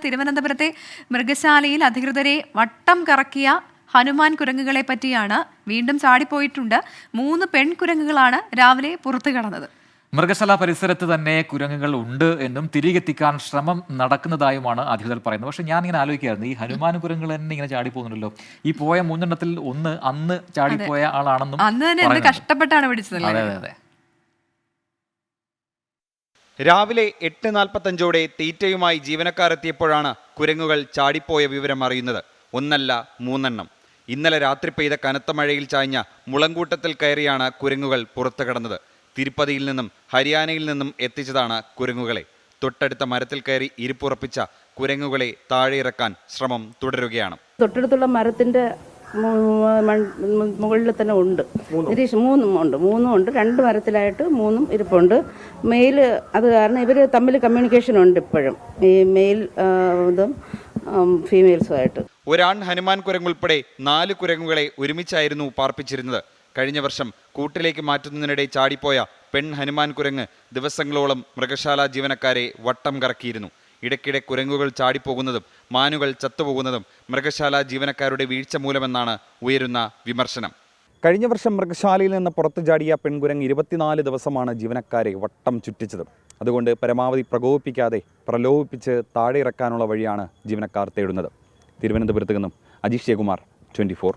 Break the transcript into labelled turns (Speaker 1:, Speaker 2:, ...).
Speaker 1: തിരുവനന്തപുരത്തെ മൃഗശാലയിൽ അധികൃതരെ വട്ടം കറക്കിയ ഹനുമാൻ കുരങ്ങുകളെ പറ്റിയാണ്. വീണ്ടും ചാടിപ്പോയിട്ടുണ്ട്. 3 പെൺകുരങ്ങുകളാണ് രാവിലെ പുറത്തു കടന്നത്.
Speaker 2: മൃഗശാല പരിസരത്ത് തന്നെ കുരങ്ങുകൾ ഉണ്ട് എന്നും തിരികെത്തിക്കാൻ ശ്രമം നടക്കുന്നതായുമാണ് അധികൃതർ പറയുന്നത്. പക്ഷെ ഞാൻ ഇങ്ങനെ ആലോചിക്കായിരുന്നു, ഈ ഹനുമാൻ കുരങ്ങുകൾ തന്നെ ഇങ്ങനെ ചാടിപ്പോകുന്നുണ്ടല്ലോ. ഈ പോയ 3 ഒന്ന് അന്ന് ചാടിപ്പോയ ആളാണെന്നും
Speaker 1: അന്ന് തന്നെ എന്ത് കഷ്ടപ്പെട്ടാണ് പിടിച്ചത്.
Speaker 2: അതെ അതെ അതെ.
Speaker 3: രാവിലെ 8:45 തീറ്റയുമായി ജീവനക്കാരെത്തിയപ്പോഴാണ് കുരങ്ങുകൾ ചാടിപ്പോയ വിവരം അറിയുന്നത്. ഒന്നല്ല 3 ഇന്നലെ രാത്രി പെയ്ത കനത്ത മഴയിൽ ചായ്ഞ്ഞ മുളങ്കൂട്ടത്തിൽ കയറിയാണ് കുരങ്ങുകൾ പുറത്തു കടന്നത്. തിരുപ്പതിയിൽ നിന്നും ഹരിയാനയിൽ നിന്നും എത്തിച്ചതാണ് കുരങ്ങുകളെ. തൊട്ടടുത്ത മരത്തിൽ കയറി ഇരിപ്പുറപ്പിച്ച കുരങ്ങുകളെ താഴെ ഇറക്കാൻ ശ്രമം തുടരുകയാണ്.
Speaker 4: തൊട്ടടുത്തുള്ള മരത്തിന്റെ മുകളിൽ തന്നെ ഉണ്ട്. നിരീക്ഷ 3 ഉണ്ട്. 2 മരത്തിലായിട്ട് 3 ഇരിപ്പുണ്ട്. മെയിൽ അത് കാരണം ഇവർ തമ്മിൽ കമ്മ്യൂണിക്കേഷൻ ഉണ്ട് ഇപ്പോഴും, ഈ മെയിൽ ഇതും ഫീമെയിൽസുമായിട്ട്.
Speaker 3: ഒരാൺ ഹനുമാൻ കുരങ്ങുൾപ്പെടെ 4 കുരങ്ങുകളെ ഒരുമിച്ചായിരുന്നു പാർപ്പിച്ചിരുന്നത്. കഴിഞ്ഞ വർഷം കൂട്ടിലേക്ക് മാറ്റുന്നതിനിടെ ചാടിപ്പോയ പെൺ ഹനുമാൻ കുരങ്ങ് ദിവസങ്ങളോളം മൃഗശാല ജീവനക്കാരെ വട്ടം കറക്കിയിരുന്നു. ഇടയ്ക്കിടെ കുരങ്ങുകൾ ചാടിപ്പോകുന്നതും മാനുകൾ ചത്തുപോകുന്നതും മൃഗശാല ജീവനക്കാരുടെ വീഴ്ച മൂലമെന്നാണ് ഉയരുന്ന വിമർശനം. കഴിഞ്ഞ വർഷം മൃഗശാലയിൽ നിന്ന് പുറത്തു ചാടിയ പെൺകുരങ്ങ് 24 ദിവസമാണ് ജീവനക്കാരെ വട്ടം ചുറ്റിച്ചത്. അതുകൊണ്ട് പരമാവധി പ്രകോപിപ്പിക്കാതെ പ്രലോഭിപ്പിച്ച് താഴെ ഇറക്കാനുള്ള വഴിയാണ് ജീവനക്കാർ തേടുന്നത്. തിരുവനന്തപുരത്ത് നിന്നും അജീഷ് ജയകുമാർ, 24.